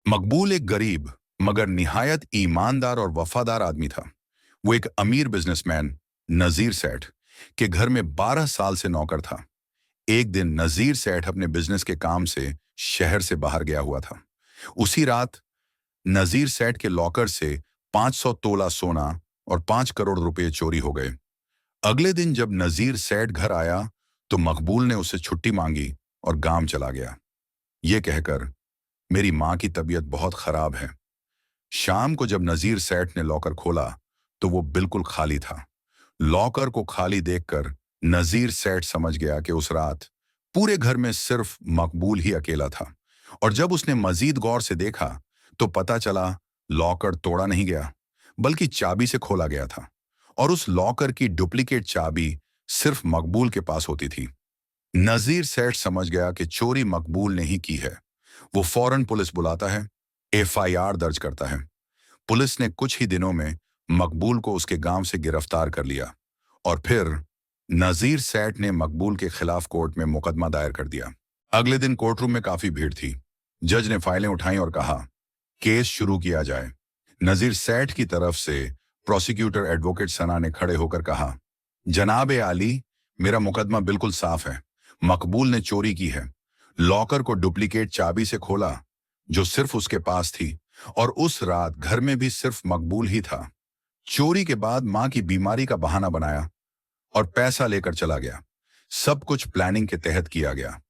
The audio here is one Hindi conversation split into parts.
मकबूल एक गरीब मगर निहायत ईमानदार और वफादार आदमी था। वो एक अमीर बिजनेसमैन नजीर सेठ के घर में 12 साल से नौकर था। एक दिन नजीर सेठ अपने बिजनेस के काम से शहर से बाहर गया हुआ था। उसी रात नजीर सेठ के लॉकर से 500 तोला सोना और 5 करोड़ रुपए चोरी हो गए। अगले दिन जब नजीर सेठ घर आया तो मकबूल ने उससे छुट्टी मांगी और गांव चला गया, ये कहकर मेरी माँ की तबीयत बहुत खराब है। शाम को जब नजीर सेठ ने लॉकर खोला तो वो बिल्कुल खाली था। लॉकर को खाली देखकर नजीर सेठ समझ गया कि उस रात पूरे घर में सिर्फ मकबूल ही अकेला था। और जब उसने मजीद गौर से देखा तो पता चला लॉकर तोड़ा नहीं गया बल्कि चाबी से खोला गया था। और उस लॉकर की डुप्लीकेट चाबी सिर्फ मकबूल के पास होती थी। नजीर सेठ समझ गया कि चोरी मकबूल ने ही की है। वो फौरन पुलिस बुलाता है, एफआईआर दर्ज करता है। पुलिस ने कुछ ही दिनों में मकबूल को उसके गांव से गिरफ्तार कर लिया और फिर नजीर सेठ ने मकबूल के खिलाफ कोर्ट में मुकदमा दायर कर दिया। अगले दिन कोर्ट रूम में काफी भीड़ थी। जज ने फाइलें उठाई और कहा, केस शुरू किया जाए। नजीर सेठ की तरफ से प्रोसिक्यूटर एडवोकेट सना ने खड़े होकर कहा, जनाब ए आली, मेरा मुकदमा बिल्कुल साफ है। मकबूल ने चोरी की है। लॉकर को डुप्लीकेट चाबी से खोला जो सिर्फ उसके पास थी और उस रात घर में भी सिर्फ मकबूल ही था। चोरी के बाद मां की बीमारी का बहाना बनाया और पैसा लेकर चला गया। सब कुछ प्लानिंग के तहत किया गया।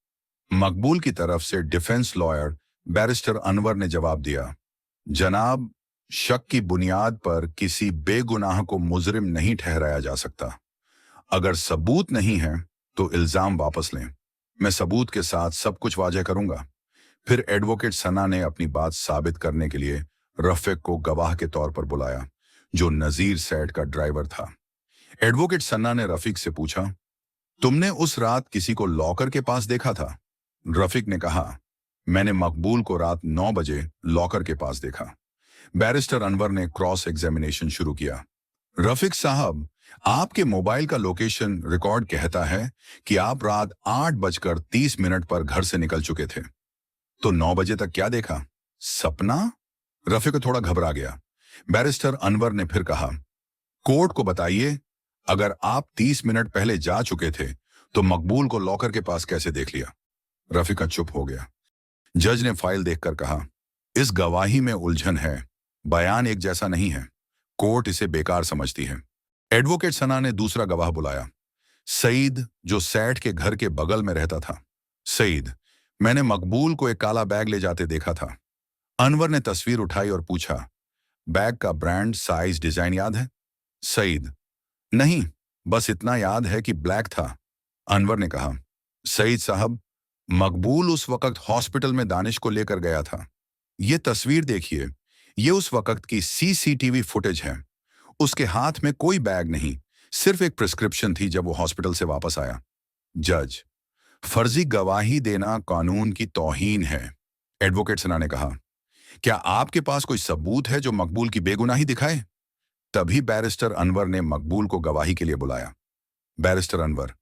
मकबूल की तरफ से डिफेंस लॉयर बैरिस्टर अनवर ने जवाब दिया, जनाब, शक की बुनियाद पर किसी बेगुनाह को मुजरिम नहीं ठहराया जा सकता। अगर सबूत नहीं है तो इल्जाम वापस लें। मैं सबूत के साथ सब कुछ वाजह करूंगा। फिर एडवोकेट सना ने अपनी बात साबित करने के लिए रफीक को गवाह के तौर पर बुलाया, जो नजीर सेठ का ड्राइवर था। एडवोकेट सन्ना ने रफीक से पूछा, तुमने उस रात किसी को लॉकर के पास देखा था? रफीक ने कहा, मैंने मकबूल को रात 9 बजे लॉकर के पास देखा। बैरिस्टर अनवर ने क्रॉस एग्जामिनेशन शुरू किया। रफीक साहब, आपके मोबाइल का लोकेशन रिकॉर्ड कहता है कि आप रात 8:30 पर घर से निकल चुके थे, तो 9 बजे तक क्या देखा? सपना? रफीक थोड़ा घबरा गया। बैरिस्टर अनवर ने फिर कहा, कोर्ट को बताइए, अगर आप 30 मिनट पहले जा चुके थे तो मकबूल को लॉकर के पास कैसे देख लिया? रफीक चुप हो गया। जज ने फाइल देखकर कहा, इस गवाही में उलझन है, बयान एक जैसा नहीं है। कोर्ट इसे बेकार समझती है। एडवोकेट सना ने दूसरा गवाह बुलाया, सईद, जो सेठ के घर के बगल में रहता था। सईद, मैंने मकबूल को एक काला बैग ले जाते देखा था। अनवर ने तस्वीर उठाई और पूछा, बैग का ब्रांड, साइज, डिजाइन याद है? सईद, नहीं, बस इतना याद है कि ब्लैक था। अनवर ने कहा, सईद साहब, मकबूल उस वक्त हॉस्पिटल में दानिश को लेकर गया था। ये तस्वीर देखिए, ये उस वक्त की सीसीटीवी फुटेज है। उसके हाथ में कोई बैग नहीं, सिर्फ एक प्रिस्क्रिप्शन थी जब वो हॉस्पिटल से वापस आया। जज, फर्जी गवाही देना कानून की तौहीन है। एडवोकेट सना ने कहा, क्या आपके पास कोई सबूत है जो मकबूल की बेगुनाही दिखाए? तभी बैरिस्टर अनवर ने मकबूल को गवाही के लिए बुलाया। बैरिस्टर अनवर,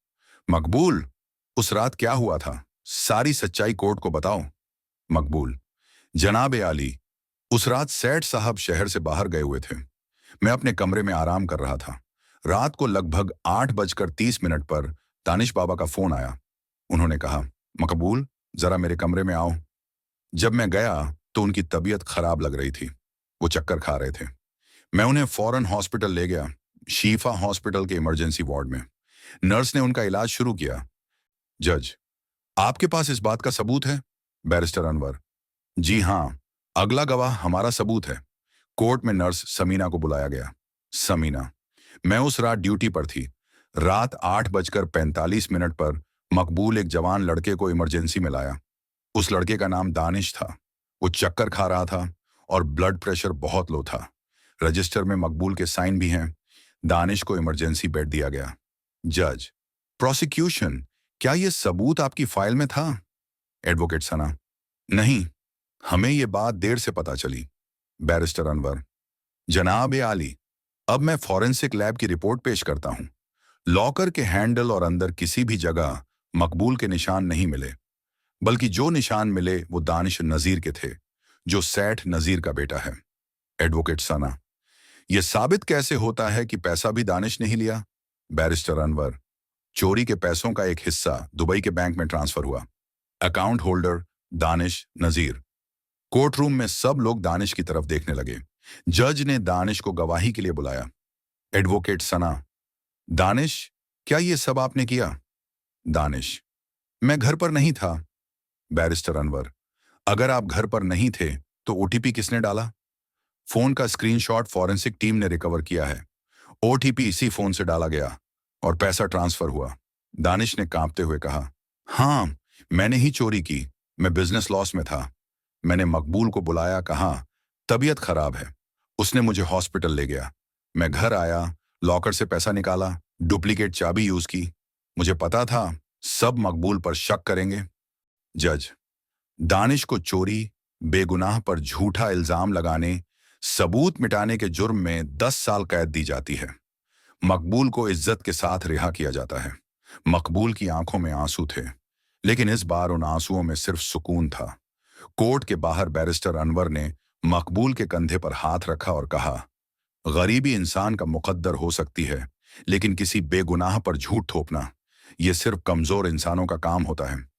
मकबूल, उस रात क्या हुआ था? सारी सच्चाई कोर्ट को बताओ। मकबूल, जनाब ए आली, उस रात सेठ साहब शहर से बाहर गए हुए थे। मैं अपने कमरे में आराम कर रहा था। रात को लगभग 8:30 पर दानिश बाबा का फोन आया। उन्होंने कहा, मकबूल, जरा मेरे कमरे में आओ। जब मैं गया तो उनकी तबीयत खराब लग रही थी। वो चक्कर खा रहे थे। मैं उन्हें फौरन हॉस्पिटल ले गया, शीफा हॉस्पिटल के इमरजेंसी वार्ड में। नर्स ने उनका इलाज शुरू किया। जज, आपके पास इस बात का सबूत है? बैरिस्टर अनवर, जी हां, अगला गवाह हमारा सबूत है। कोर्ट में नर्स समीना को बुलाया गया। समीना, मैं उस रात ड्यूटी पर थी। रात 8:45 पर मकबूल एक जवान लड़के को इमरजेंसी में लाया। उस लड़के का नाम दानिश था। वो चक्कर खा रहा था और ब्लड प्रेशर बहुत लो था। रजिस्टर में मकबूल के साइन भी हैं। दानिश को इमरजेंसी बेड दिया गया। जज, प्रोसिक्यूशन, क्या यह सबूत आपकी फाइल में था? एडवोकेट सना, नहीं, हमें यह बात देर से पता चली। बैरिस्टर अनवर, जनाब ए आली, अब मैं फॉरेंसिक लैब की रिपोर्ट पेश करता हूं। लॉकर के हैंडल और अंदर किसी भी जगह मकबूल के निशान नहीं मिले, बल्कि जो निशान मिले वो दानिश नजीर के थे, जो सेठ नजीर का बेटा है। एडवोकेट सना, यह साबित कैसे होता है कि पैसा भी दानिश नहीं लिया? बैरिस्टर अनवर, चोरी के पैसों का एक हिस्सा दुबई के बैंक में ट्रांसफर हुआ। अकाउंट होल्डर दानिश नजीर। कोर्ट रूम में सब लोग दानिश की तरफ देखने लगे। जज ने दानिश को गवाही के लिए बुलाया। एडवोकेट सना, दानिश, क्या ये सब आपने किया? दानिश, मैं घर पर नहीं था। बैरिस्टर अनवर, अगर आप घर पर नहीं थे तो ओटीपी किसने डाला? फोन का स्क्रीनशॉट फॉरेंसिक टीम ने रिकवर किया है। ओटीपी इसी फोन से डाला गया और पैसा ट्रांसफर हुआ। दानिश ने कांपते हुए कहा, हाँ, मैंने ही चोरी की। मैं बिजनेस लॉस में था। मैंने मकबूल को बुलाया, कहा तबीयत खराब है। उसने मुझे हॉस्पिटल ले गया। मैं घर आया, लॉकर से पैसा निकाला, डुप्लीकेट चाबी यूज की। मुझे पता था सब मकबूल पर शक करेंगे। जज, दानिश को चोरी, बेगुनाह पर झूठा इल्जाम लगाने, सबूत मिटाने के जुर्म में 10 साल कैद दी जाती है। मकबूल को इज्जत के साथ रिहा किया जाता है। मकबूल की आंखों में आंसू थे, लेकिन इस बार उन आंसुओं में सिर्फ सुकून था। कोर्ट के बाहर बैरिस्टर अनवर ने मकबूल के कंधे पर हाथ रखा और कहा, गरीबी इंसान का मुकद्दर हो सकती है, लेकिन किसी बेगुनाह पर झूठ थोपना, यह सिर्फ कमजोर इंसानों का काम होता है।